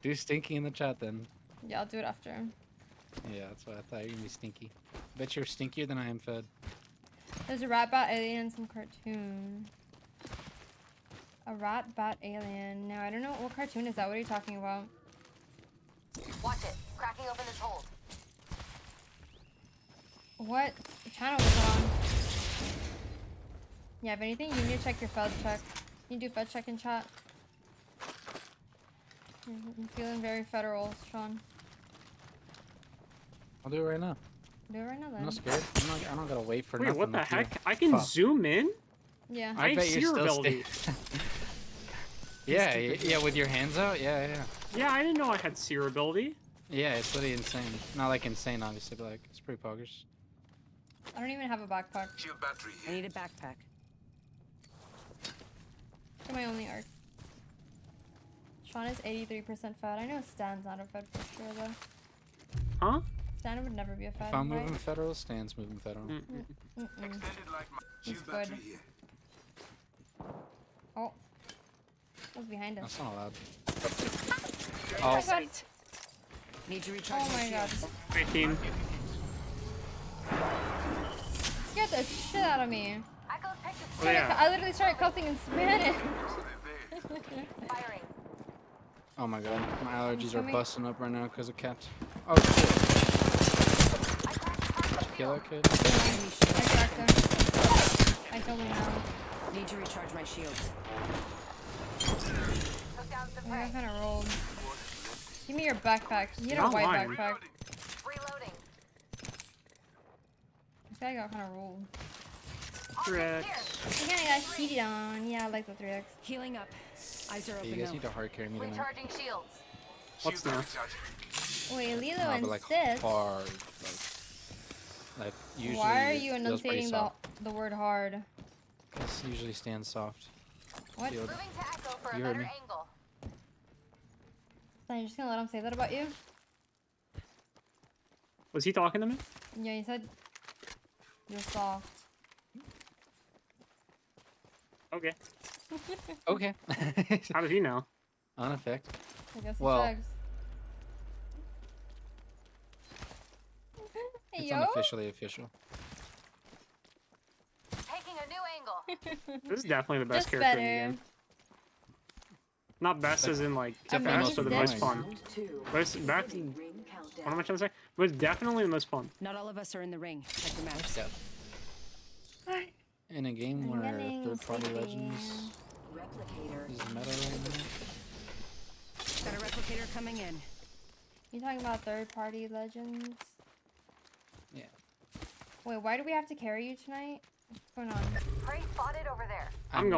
Do stinky in the chat then. Yeah, I'll do it after. Yeah, that's what I thought. You're gonna be stinky. Bet you're stinkier than I am, Fed. There's a rat bat alien in some cartoon. A rat bat alien. Now I don't know what cartoon is that. What are you talking about? Watch it. Cracking open this hold. What channel was it on? Yeah, if anything, you need to check your fed check. You do fed check in chat. I'm feeling very federal, Sean. I'll do it right now. Do it right now then. I'm not scared. I don't gotta wait for Wait, nothing. what the with you. heck? I can zoom in? Yeah. I have seer ability. Yeah, with your hands out? Yeah. Yeah, I didn't know I had seer ability. Yeah, it's really insane. Not like insane, obviously, but like, it's pretty poggers. I don't even have a backpack. Shield battery I here. need a backpack. It's my only arc. Sean is 83% fed. I know Stan's not a fed for sure though. Huh? Stan would never be a fed, If I'm right? moving federal, Stan's moving federal. Extended like my He's shield good. battery here. Oh. What's behind us? That's not allowed. Oh my god. Need to recharge Oh my god. shields. 18. Scared the shit out of me. Oh, yeah. I literally started coughing in Spanish. Firing. Oh my god, my allergies are coming. busting up right now because of cats. Oh shit. Did you kill that kid? I cracked him. I killed him now. Need to recharge my shields. Oh, I kind of rolled. Give me your backpack. You need a Not white mine. backpack. Reloading. This guy got kind of rolled. 3x. I kind of got heated on. Yeah, I like the 3x. Healing up. Eyes are Yeah, open you guys now. need to hard carry me tonight. Recharging shields. What's Shield now? recharging. Wait, Lilo No, but like insists. hard. Like usually. Why are you feels pretty enunciating soft. the word hard? This usually stands soft. What? Field. Moving to echo for You a heard better me. angle. So you're just gonna let him say that about you? Was he talking to me? Yeah, he said you're soft. Okay. Okay. How did he know? Unaffected. I guess he Well, checks. Hey, It's yo. unofficially official. Taking a new angle. This is definitely the best Just character in better. the game. Not best as in like Definitely best, but the most annoying. fun. But it's best. What am I trying to say? But it's definitely the most fun. Not all of us are in the ring. Check the maps. Yeah. In a game I'm where getting third-party sleepy. legends Replicator. is meta right now. Got a replicator coming in. You talking about third-party legends? Yeah. Wait, why do we have to carry you tonight? What's going on? Prey spotted over there. I'm going.